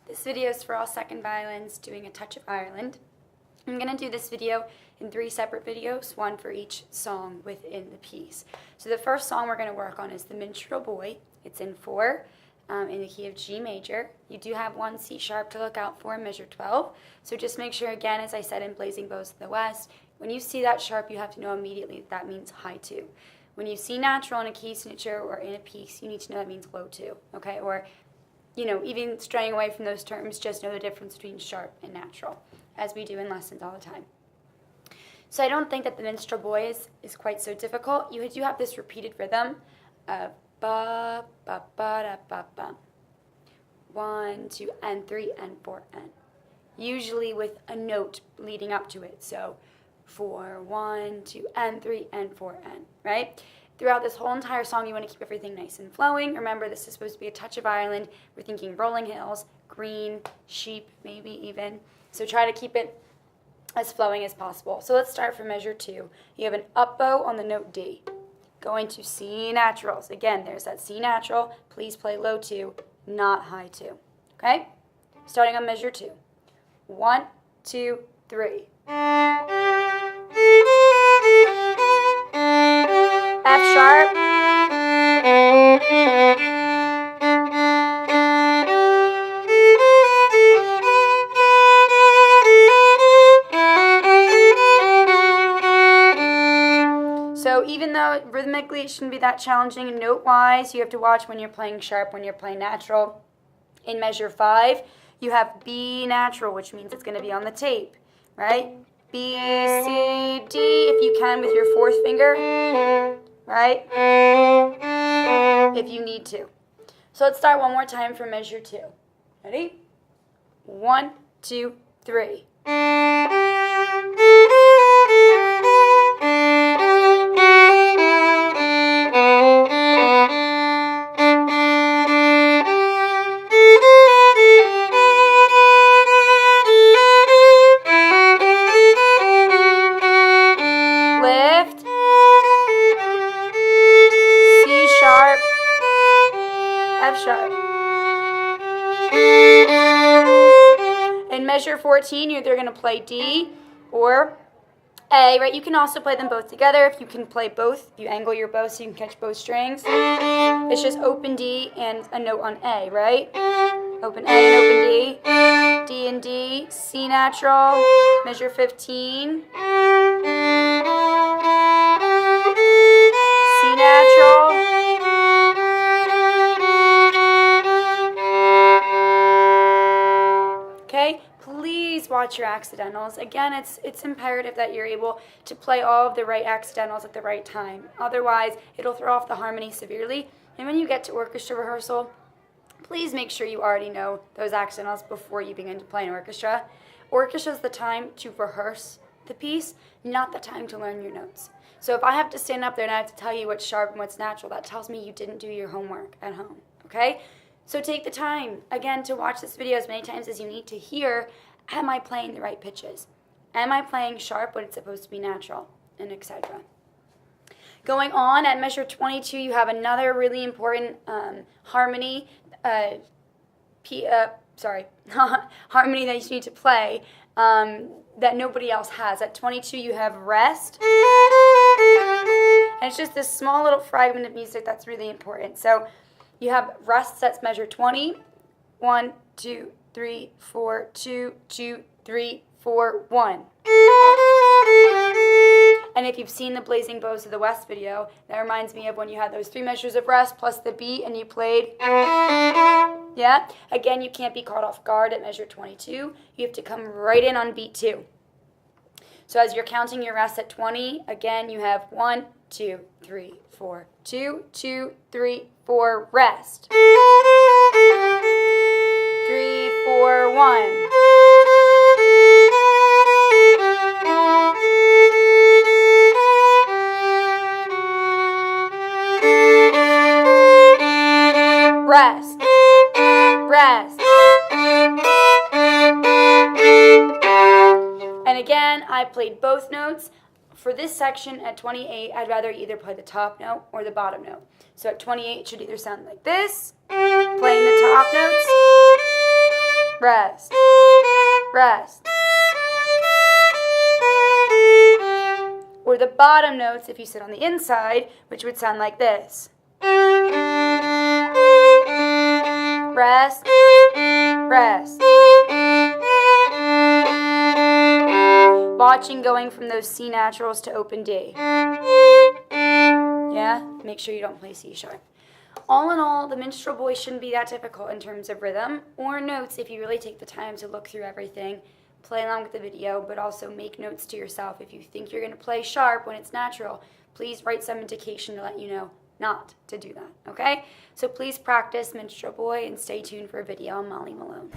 This video is for all second violins doing a touch of Ireland. I'm going to do this video in 3 separate videos, one for each song within the piece. So the first song we're going to work on is the Minstrel Boy. It's in 4 in the key of G major. You do have 1 C sharp to look out for in measure 12. So just make sure, again, as I said in Blazing Bows of the West, when you see that sharp, you have to know immediately that means high 2. When you see natural in a key signature or in a piece, you need to know that means low 2, okay? Or, you know, even straying away from those terms, just know the difference between sharp and natural, as we do in lessons all the time. So I don't think that the Minstrel Boy is quite so difficult. You do have this repeated rhythm of ba, ba, ba, da, ba, ba. 1, 2, and 3, and 4, and. Usually with a note leading up to it. So 4, 1, 2, and 3, and 4, and, right? Throughout this whole entire song, you want to keep everything nice and flowing. Remember, this is supposed to be a touch of Ireland. We're thinking rolling hills, green, sheep, maybe even. So try to keep it as flowing as possible. So let's start from measure 2. You have an up bow on the note D. Going to C naturals. Again, there's that C natural. Please play low 2, not high 2. Okay? Starting on measure 2. 1, 2, 3. F sharp. So even though rhythmically it shouldn't be that challenging and note-wise, you have to watch when you're playing sharp, when you're playing natural. In measure 5, you have B natural, which means it's going to be on the tape, right? B, C, D, if you can with your 4th finger, right? If you need to. So let's start one more time for measure 2. Ready? 1, 2, 3. F sharp. In measure 14, you're either going to play D or A, right? You can also play them both together if you can play both. You angle your bow so you can catch both strings. It's just open D and a note on A, right? Open A and open D. D and D, C natural, measure 15. C natural. Okay, please watch your accidentals. Again, it's imperative that you're able to play all of the right accidentals at the right time. Otherwise, it'll throw off the harmony severely. And when you get to orchestra rehearsal, please make sure you already know those accidentals before you begin to play an orchestra. Orchestra is the time to rehearse the piece, not the time to learn your notes. So if I have to stand up there and I have to tell you what's sharp and what's natural, that tells me you didn't do your homework at home, okay? So take the time, again, to watch this video as many times as you need to hear, am I playing the right pitches? Am I playing sharp when it's supposed to be natural? And etc. Going on, at measure 22, you have another really important harmony, harmony that you need to play that nobody else has. At 22, you have rest. And it's just this small little fragment of music that's really important. So you have rest sets measure 20. 1, 2, 3, 4, 2, 2, 3, 4, 1. And if you've seen the Blazing Bows of the West video, that reminds me of when you had those 3 measures of rest plus the beat and you played. Yeah? Again, you can't be caught off guard at measure 22. You have to come right in on beat 2. So as you're counting your rest at 20, again, you have 1, 2, 3, 4, 2, 2, 3, 4, rest. 3, 4, 1. Rest. Rest. And again, I played both notes. For this section at 28, I'd rather either play the top note or the bottom note. So at 28, it should either sound like this, playing the top notes, rest, rest. Or the bottom notes if you sit on the inside, which would sound like this. Rest, rest. Watching going from those C naturals to open D. Yeah? Make sure you don't play C sharp. All in all, the Minstrel Boy shouldn't be that difficult in terms of rhythm or notes if you really take the time to look through everything, play along with the video, but also make notes to yourself. If you think you're going to play sharp when it's natural, please write some indication to let you know not to do that, okay? So please practice Minstrel Boy and stay tuned for a video on Molly Malone.